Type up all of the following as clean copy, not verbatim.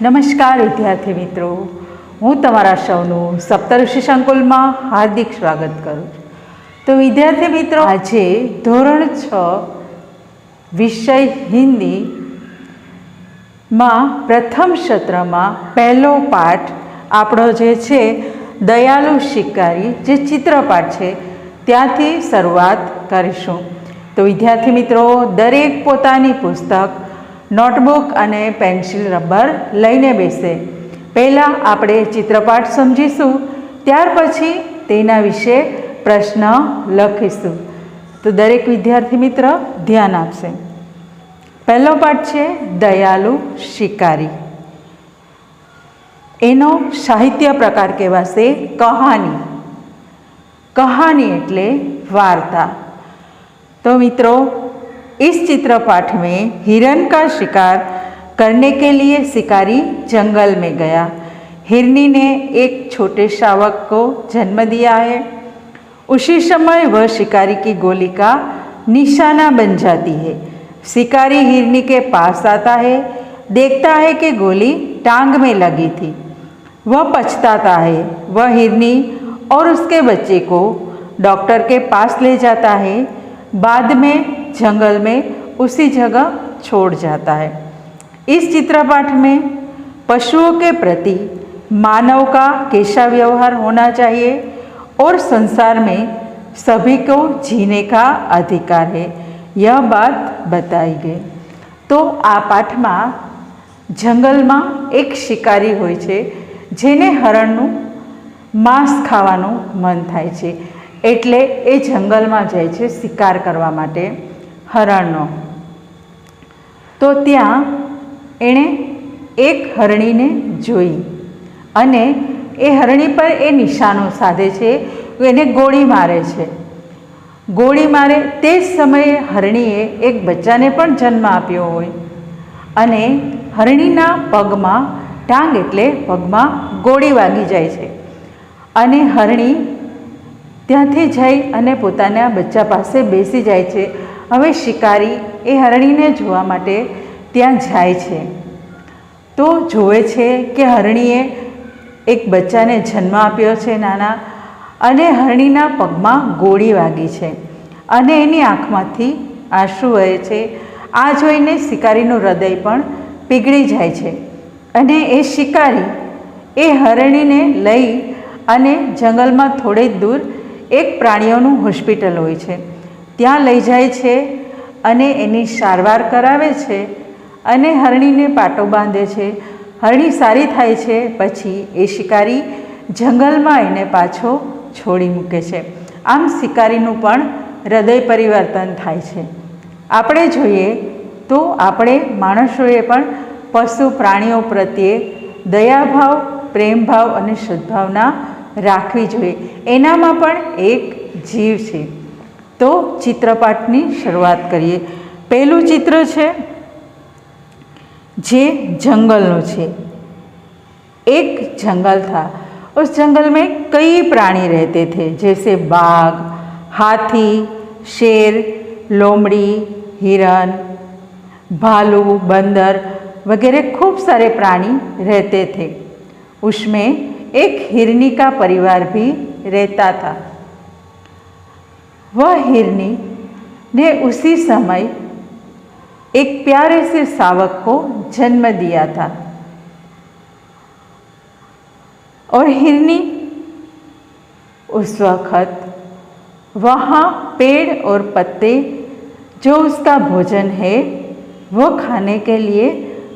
નમસ્કાર વિદ્યાર્થી મિત્રો, હું તમારા સૌનું સપ્તઋષિ સંકુલમાં હાર્દિક સ્વાગત કરું છું. તો વિદ્યાર્થી મિત્રો, આજે ધોરણ 6 વિષય હિન્દીમાં પ્રથમ સત્રમાં પહેલો પાઠ આપણો જે છે દયાલુ શિકારી, જે ચિત્રપાઠ છે ત્યાંથી શરૂઆત કરીશું. તો વિદ્યાર્થી મિત્રો, દરેક પોતાની પુસ્તક, નોટબુક અને પેન્સિલ રબર લઈને બેસે. પહેલાં આપણે ચિત્રપાઠ સમજીશું, ત્યાર પછી તેના વિશે પ્રશ્ન લખીશું. તો દરેક વિદ્યાર્થી મિત્ર ધ્યાન આપશે. પહેલો પાઠ છે દયાલુ શિકારી. એનો સાહિત્ય પ્રકાર કહેવાશે કહાની. कहानी એટલે वार्ता. तो मित्रों, इस चित्रपाठ में हिरण का शिकार करने के लिए शिकारी जंगल में गया. हिरनी ने एक छोटे शावक को जन्म दिया है. उसी समय वह शिकारी की गोली का निशाना बन जाती है. शिकारी हिरनी के पास आता है, देखता है कि गोली टांग में लगी थी. वह पछताता है. वह हिरनी और उसके बच्चे को डॉक्टर के पास ले जाता है. बाद में जंगल में उसी जगह छोड़ जाता है. इस चित्रपाठ में पशुओं के प्रति मानव का कैसा व्यवहार होना चाहिए और संसार में सभी को जीने का अधिकार है, यह बात बताई गई. तो आ पाठ में जंगल में एक शिकारी होय छे, जेने हरणનું માંસ ખાવાનું મન થાય છે, એટલે એ જંગલમાં જાય છે શિકાર કરવા માટે હરણનો. તો ત્યાં એણે એક હરણીને જોઈ અને એ હરણી પર એ નિશાનો સાધે છે, એને ગોળી મારે છે. ગોળી મારે તે જ સમયે હરણીએ એક બચ્ચાને પણ જન્મ આપ્યો હોય અને હરણીના પગમાં, ટાંગ એટલે પગમાં ગોળી વાગી જાય છે અને હરણી ત્યાંથી જઈ અને પોતાના બચ્ચા પાસે બેસી જાય છે. હવે શિકારી એ હરણીને જોવા માટે ત્યાં જાય છે. તો જોવે છે કે હરણીએ એક બચ્ચાને જન્મ આપ્યો છે નાના, અને હરણીના પગમાં ગોળી વાગી છે અને એની આંખમાંથી આંસુ વહે છે. આ જોઈને શિકારીનું હૃદય પણ પીગળી જાય છે અને એ શિકારી એ હરણીને લઈ અને જંગલમાં થોડે દૂર એક પ્રાણીઓનું હોસ્પિટલ હોય છે ત્યાં લઈ જાય છે અને એની સારવાર કરાવે છે અને હરણીને પાટો બાંધે છે. હરણી સારી થાય છે પછી એ શિકારી જંગલમાં એને પાછો છોડી મૂકે છે. આમ શિકારીનું પણ હૃદય પરિવર્તન થાય છે. આપણે જોઈએ તો આપણે માણસોએ પણ પશુ પ્રાણીઓ પ્રત્યે દયાભાવ, પ્રેમભાવ અને સદ્ભાવના રાખવી જોઈએ. એનામાં પણ એક જીવ છે. તો ચિત્રપાઠની શરૂઆત કરીએ. પહેલું ચિત્ર છે જે જंगलનું છે. एक जंगल था. उस जंगल में कई प्राणी रहते थे, जैसे बाघ, हाथी, शेर, लोमड़ी, हिरण, भालू, बंदर वगैरह खूब सारे प्राणी रहते थे. उसमें एक हिरनी का परिवार भी रहता था. वह हिरनी ने उसी समय एक प्यारे से शावक को जन्म दिया था और हिरनी उस वक़्त वहाँ पेड़ और पत्ते जो उसका भोजन है वो खाने के लिए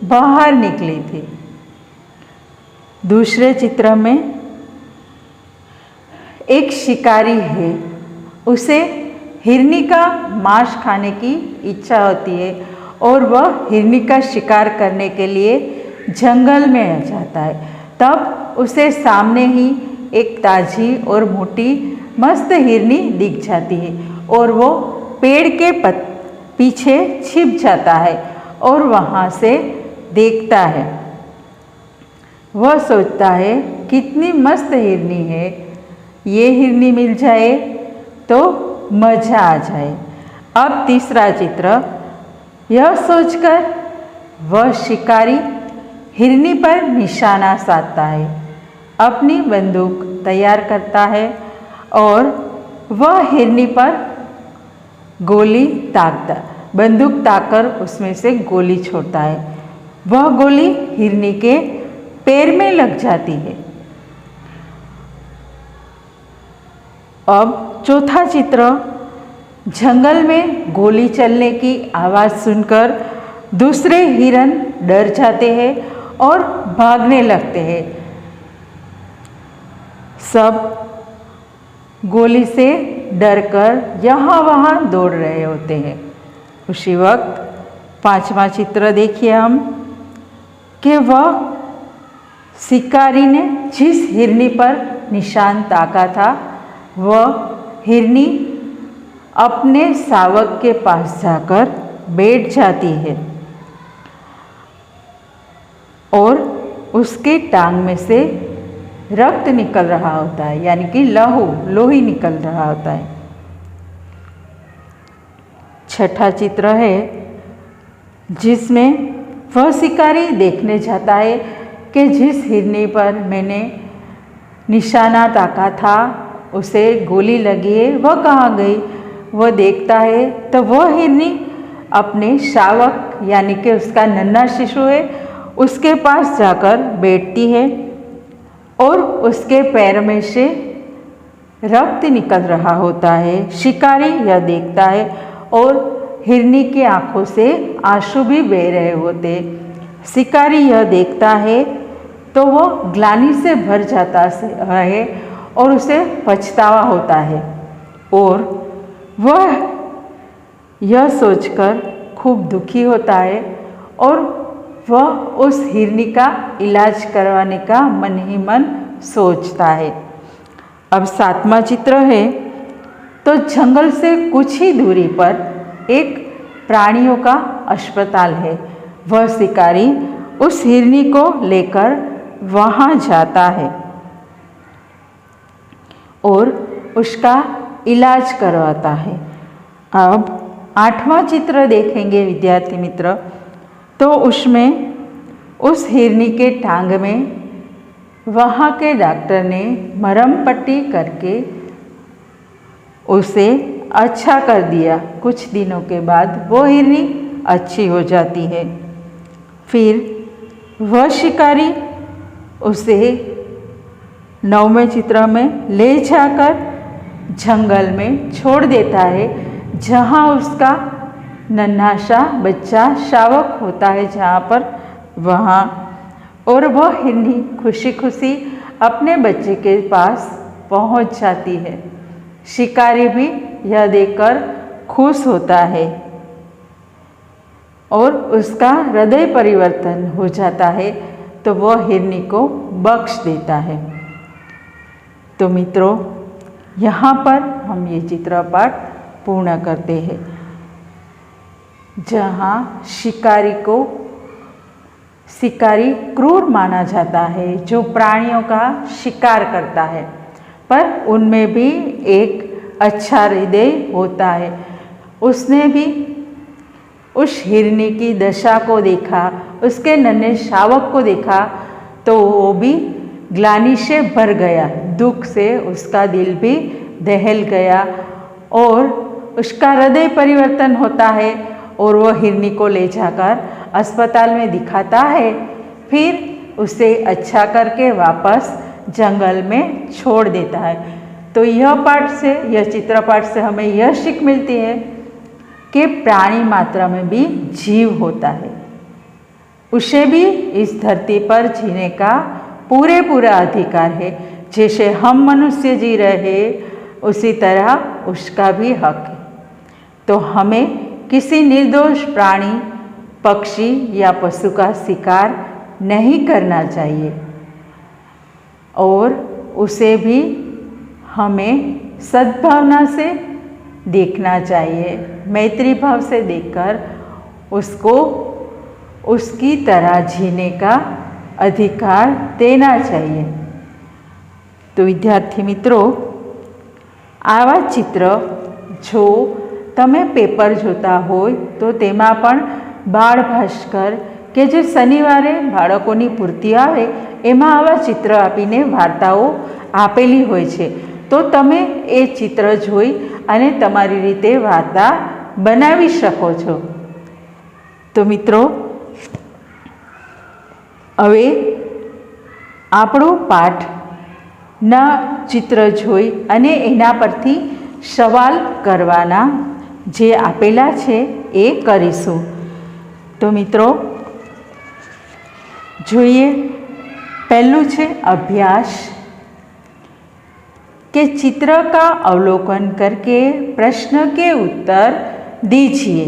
बाहर निकली थी. दूसरे चित्र में एक शिकारी है, उसे हिरनी का मांस खाने की इच्छा होती है और वह हिरनी का शिकार करने के लिए जंगल में जाता है. तब उसे सामने ही एक ताज़ी और मोटी मस्त हिरनी दिख जाती है और वो पेड़ के पीछे छिप जाता है और वहाँ से देखता है. वह सोचता है कितनी मस्त हिरनी है, ये हिरनी मिल जाए तो मज़ा आ जाए. अब तीसरा चित्र. यह सोचकर वह शिकारी हिरनी पर निशाना साधता है, अपनी बंदूक तैयार करता है और वह हिरनी पर बंदूक ताककर उसमें से गोली छोड़ता है। वह गोली हिरनी के पैर में लग जाती है। अब चौथा चित्र, जंगल में गोली चलने की आवाज़ सुनकर दूसरे हिरन डर जाते हैं और भागने लगते हैं। सब गोली से डरकर यहाँ वहाँ दौड़ रहे होते हैं। उसी वक्त पांचवा चित्र देखिए हम कि वह शिकारी ने जिस हिरनी पर निशान ताका था वह हिरनी अपने शावक के पास जाकर बैठ जाती है और उसके टांग में से रक्त निकल रहा होता है, यानी कि लोही निकल रहा होता है। छठा चित्र है जिसमें वह शिकारी देखने जाता है कि जिस हिरनी पर मैंने निशाना ताका था उसे गोली लगी है, वह कहाँ गई। वह देखता है तो वह हिरनी अपने शावक यानी कि उसका नन्हा शिशु है उसके पास जाकर बैठती है और उसके पैर में से रक्त निकल रहा होता है। शिकारी यह देखता है और हिरनी की आंखों से आंसू भी बह रहे होते। शिकारी यह देखता है तो वह ग्लानि से भर जाता है और उसे पछतावा होता है और वह यह सोचकर खूब दुखी होता है और वह उस हिरनी का इलाज करवाने का मन ही मन सोचता है। अब सातवां चित्र है तो जंगल से कुछ ही दूरी पर एक प्राणियों का अस्पताल है। वह शिकारी उस हिरनी को लेकर वहाँ जाता है और उसका इलाज करवाता है। अब आठवां चित्र देखेंगे विद्यार्थी मित्र, तो उसमें उस हिरनी के टांग में वहाँ के डॉक्टर ने मरहम पट्टी करके उसे अच्छा कर दिया। कुछ दिनों के बाद वो हिरनी अच्छी हो जाती है। फिर वह शिकारी उसे 9वें चित्र में ले जाकर जंगल में छोड़ देता है जहाँ उसका नन्हा सा बच्चा शावक होता है जहाँ पर वहाँ, और वह हिरनी खुशी खुशी अपने बच्चे के पास पहुँच जाती है। शिकारी भी यह देखकर खुश होता है और उसका हृदय परिवर्तन हो जाता है तो वह हिरनी को बख्श देता है। तो मित्रों, यहाँ पर हम ये चित्रपाठ पूर्ण करते हैं जहाँ शिकारी क्रूर माना जाता है जो प्राणियों का शिकार करता है, पर उनमें भी एक अच्छा हृदय होता है। उसने भी उस हिरनी की दशा को देखा, उसके नन्हे शावक को देखा तो वो भी ग्लानि से भर गया, दुख से उसका दिल भी दहल गया और उसका हृदय परिवर्तन होता है और वह हिरनी को ले जाकर अस्पताल में दिखाता है। फिर उसे अच्छा करके वापस जंगल में छोड़ देता है। तो यह चित्रपाठ से हमें यह सीख मिलती है कि प्राणी मात्रा में भी जीव होता है, उसे भी इस धरती पर जीने का पूरा अधिकार है। जैसे हम मनुष्य जी रहे उसी तरह उसका भी हक है। तो हमें किसी निर्दोष प्राणी, पक्षी या पशु का शिकार नहीं करना चाहिए और उसे भी हमें सद्भावना से देखना चाहिए, मैत्री भाव से देखकर उसको उसकी तरह जीने का अधिकार देना चाहिए। तो विद्यार्थी मित्रों, आवा चित्र जो તમે પેપર જોતા હોય તો તેમાં પણ બાળ ભાસ્કર કે જે શનિવારે બાળકોની પૂર્તિ આવે એમાં આવા ચિત્ર આપીને વાર્તાઓ આપેલી હોય છે. તો તમે એ ચિત્ર જોઈ અને તમારી રીતે વાર્તા બનાવી શકો છો. તો મિત્રો, હવે આપણો પાઠના ચિત્ર જોઈ અને એના પરથી સવાલ કરવાના જે આપેલા છે એ કરીશું. તો મિત્રો જોઈએ, પહેલું છે अभ्यास के चित्र का अवलोकन करके प्रश्न के उत्तर दीजिए.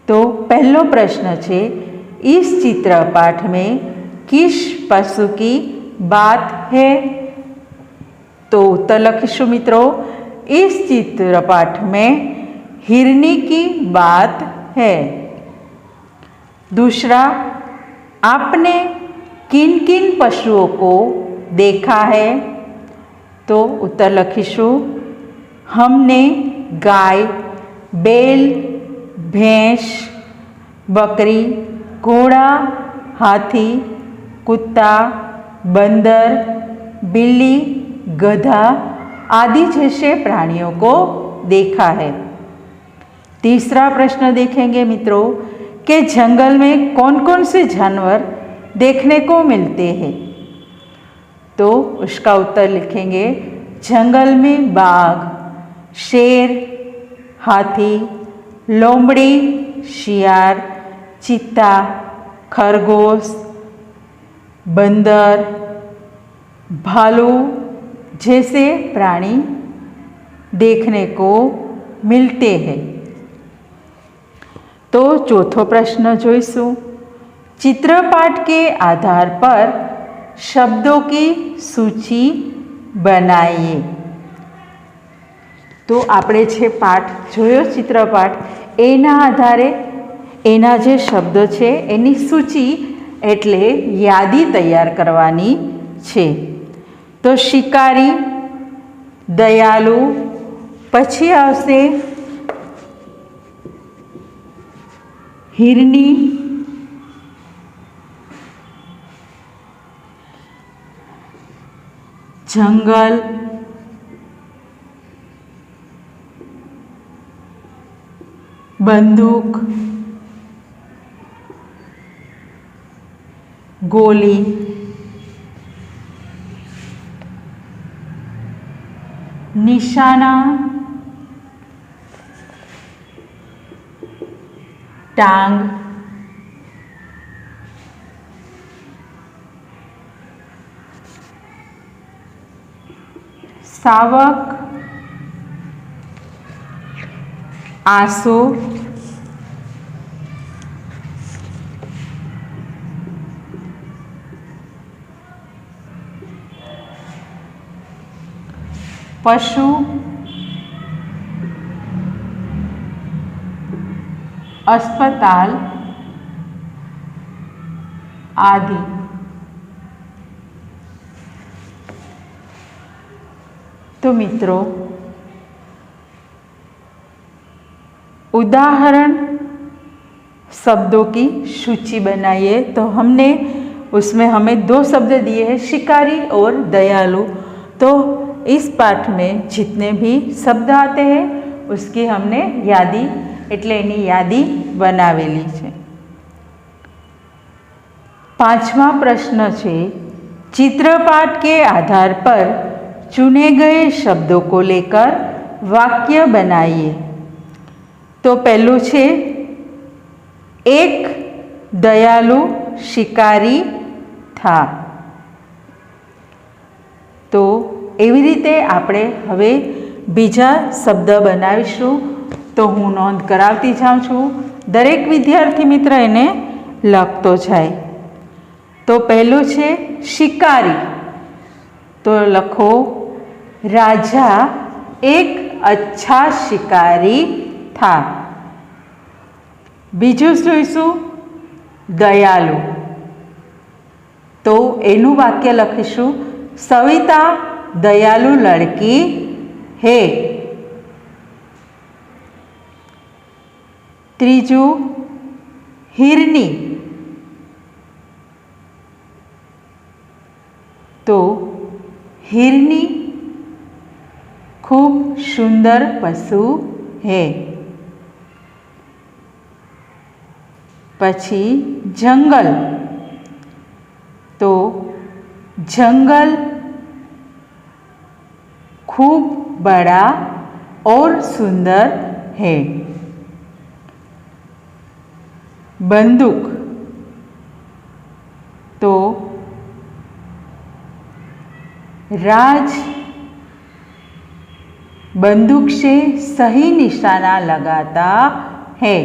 तो पहलो प्रश्न है, इस चित्र पाठ में किस पशु की बात है? तो उत्तर लखीशु मित्रों, इस चित्र पाठ में हिरनी की बात है. दूसरा, आपने किन किन पशुओं को देखा है? तो उत्तर लखीशु, हमने गाय, बैल, भैंस, बकरी, घोड़ा, हाथी, कुत्ता, बंदर, बिल्ली, गधा आदि जैसे प्राणियों को देखा है. तीसरा प्रश्न देखेंगे मित्रों कि जंगल में कौन कौन से जानवर देखने को मिलते हैं? तो उसका उत्तर लिखेंगे, जंगल में बाघ, शेर, हाथी, लोमड़ी, शियार, चीता, खरगोश, बंदर, भालू जैसे प्राणी देखने को मिलते हैं. तो चौथो प्रश्न जोईशु, चित्रपाठ के आधार पर शब्दों की सूची बनाइए. तो આપણે જે પાઠ જોયો ચિત્રપાઠ, એના આધારે એના જે શબ્દો છે એની સૂચિ એટલે યાદી તૈયાર કરવાની છે. તો શિકારી, દયાળુ, પછી આવશે हिरनी, जंगल, बंदूक, गोली, निशाना, टांग, सावक, आंसू, पशु, अस्पताल आदि. तो मित्रों, उदाहरण शब्दों की सूची बनाइए. तो हमने उसमें हमें दो शब्द दिए हैं, शिकारी और दयालु. तो इस पाठ में जितने भी शब्द आते हैं उसकी हमने यादी એટલે એની યાદી બનાવેલી છે. पांचवा प्रश्न है, चित्रपाठ के आधार पर चुने गए शब्दों को लेकर वाक्य बनाइए. तो पहलू है, एक दयालु शिकारी था. तो एवी रीते आपणे हवे बीजा शब्द बनावीशुं. तो हूँ नोंध करावती जाऊँ छूँ, दरेक विद्यार्थी मित्र एने लखतो जाए. तो पहलू है शिकारी. तो लखो, राजा एक अच्छा शिकारी था. बीजू जोईशुं, दयालु. तो एनु वाक्य लखीशुं, सविता दयालु लड़की है. तीजू, हिरनी तो हिरनी खूब सुंदर पशु है। पछी जंगल, तो जंगल खूब बड़ा और सुंदर है। बंदूक, तो राज बंदूक से सही निशाना लगाता है।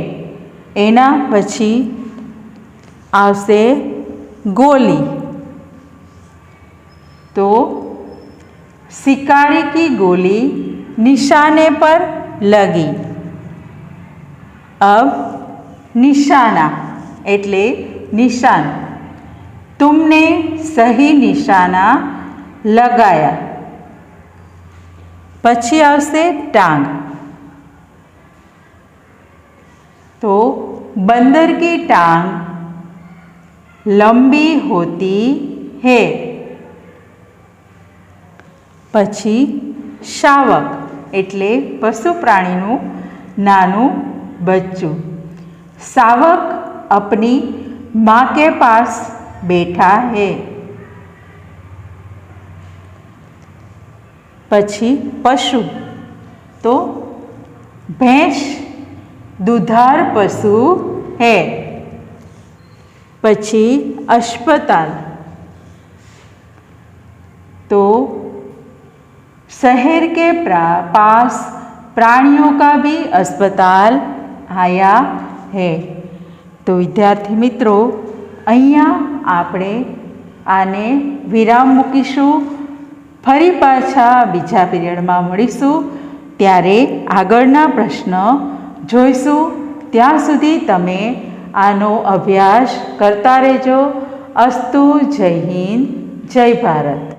एना पछी आवशे गोली, तो शिकारी की गोली निशाने पर लगी। अब निशाना एटले निशान, तुमने सही निशाना लगाया। पछी आवशे टांग, तो बंदर की टांग लंबी होती है। पछी शावक एटले पशु प्राणीनु नानु बच्चू। शावक अपनी माँ के पास बैठा है। पछी पशु, तो भैंस दुधार पशु है। पछी अस्पताल, तो शहर के पास प्राणियों का भी अस्पताल आया है। तो विद्यार्थी मित्रों, अहींया आपणे आने विराम मूकीशुं। फरी पाछा बीजा पीरियडमां मळीशुं, त्यारे आगळना प्रश्न जोईशुं। त्यां सुधी तमे आनो अभ्यास करता रहेजो। अस्तु। जय हिंद, जय भारत।